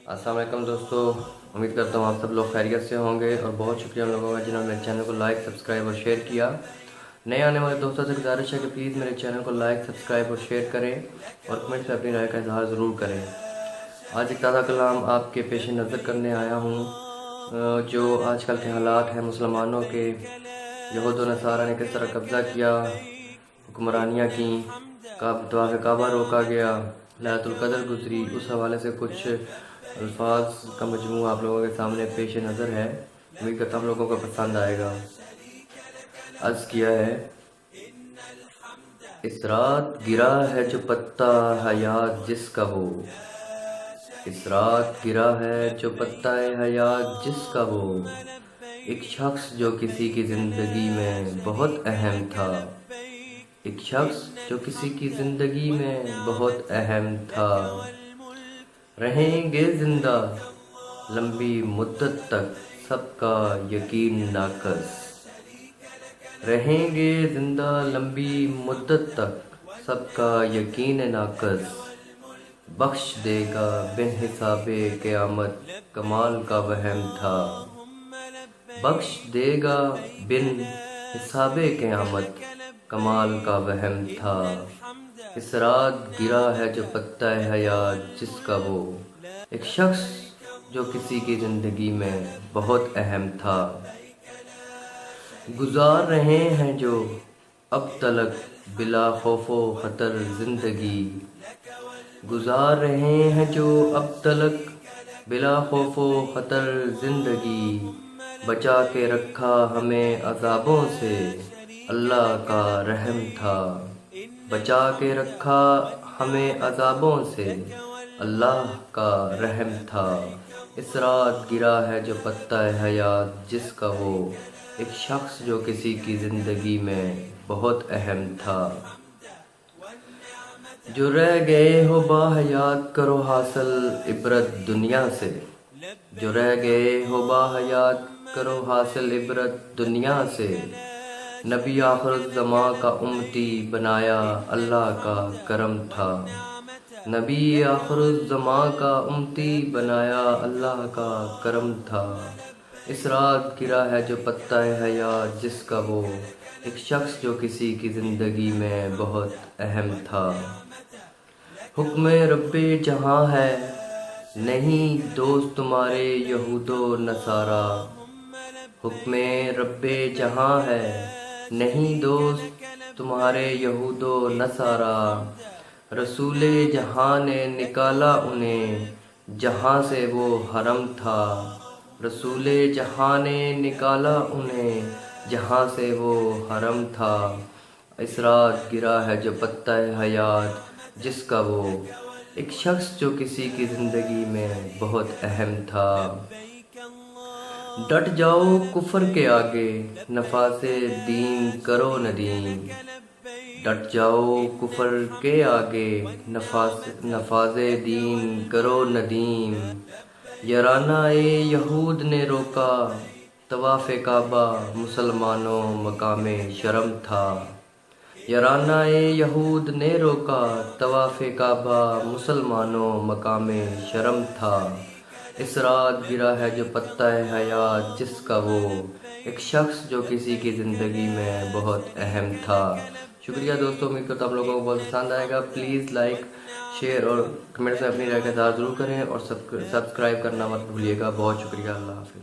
السلام علیکم دوستو، امید کرتا ہوں آپ سب لوگ خیریت سے ہوں گے، اور بہت شکریہ ان لوگوں کا جنہوں نے میرے چینل کو لائک، سبسکرائب اور شیئر کیا۔ نئے آنے والے دوستوں سے گزارش ہے کہ پلیز میرے چینل کو لائک، سبسکرائب اور شیئر کریں، اور کمنٹ میں اپنی رائے کا اظہار ضرور کریں۔ آج ایک تازہ کلام آپ کے پیش نظر کرنے آیا ہوں، جو آج کل کے حالات ہیں مسلمانوں کے۔ یہود و نصارہ نے کس طرح قبضہ کیا، حکمرانیاں کیں، طواف کعبہ روکا گیا، لیلۃ القدر گزری، اس حوالے سے کچھ الفاظ کا مجموعہ آپ لوگوں کے سامنے پیش نظر ہے۔ امید کرتا ہوں لوگوں کو پسند آئے گا۔ عرض کیا ہے: اس رات گرا ہے جو پتہ حیات جس کا وہ، اس رات گرا ہے جو پتہ حیات جس کا وہ، ایک شخص جو کسی کی زندگی میں بہت اہم تھا، ایک شخص جو کسی کی زندگی میں بہت اہم تھا۔ رہیں گے زندہ لمبی مدت تک سب کا یقین ناقص، رہیں گے زندہ لمبی مدت تک سب کا یقین ناقص، بخش دے گا بن حساب قیامت کمال کا وہم تھا، بخش دے گا بن حساب قیامت کمال کا وہم تھا۔ اس رات گرا ہے جو پتہ حیات جس کا وہ، ایک شخص جو کسی کی زندگی میں بہت اہم تھا۔ گزار رہے ہیں جو اب تلک بلا خوف و خطر زندگی، گزار رہے ہیں جو اب تلک بلا خوف و خطر زندگی، بچا کے رکھا ہمیں عذابوں سے اللہ کا رحم تھا، بچا کے رکھا ہمیں عذابوں سے اللہ کا رحم تھا۔ اس رات گرا ہے جو پتہ حیات جس کا وہ، ایک شخص جو کسی کی زندگی میں بہت اہم تھا۔ جو رہ گئے ہو باحیات کرو حاصل عبرت دنیا سے، جو رہ گئے ہو باحیات کرو حاصل عبرت دنیا سے، نبی آخر الزماں کا امتی بنایا اللہ کا کرم تھا، نبی آخر الزماں کا امتی بنایا اللہ کا کرم تھا۔ اس رات گرا ہے جو پتہ حیات جس کا وہ، ایک شخص جو کسی کی زندگی میں بہت اہم تھا۔ حکم رب جہاں ہے نہیں دوست تمہارے یہود و نصارہ، حکم رب جہاں ہے نہیں دوست تمہارے یہود و نصارہ، رسول جہاں نے نکالا انہیں جہاں سے وہ حرم تھا، رسول جہاں نے نکالا انہیں جہاں سے وہ حرم تھا۔ اس رات گرا ہے جو پتہ حیات جس کا وہ، ایک شخص جو کسی کی زندگی میں بہت اہم تھا۔ ڈٹ جاؤ کفر کے آگے نفاذ دین کرو ندیم، ڈٹ جاؤ کفر کے آگے نفاذ دین کرو ندیم، یارانہ یہود نے روکا طواف کعبہ مسلمانوں مقام شرم تھا، یارانہ یہود نے روکا طواف کعبہ مسلمانوں مقام شرم تھا۔ اس رات گرا ہے جو پتہ حیات جس کا وہ، ایک شخص جو کسی کی زندگی میں بہت اہم تھا۔ شکریہ دوستوں، امید کرتا ہوں آپ لوگوں کو بہت پسند آئے گا۔ پلیز لائک، شیئر اور کمنٹس میں اپنی رائے کا اظہار ضرور کریں، اور سبسکرائب کرنا مت بھولیے گا۔ بہت شکریہ، اللہ حافظ۔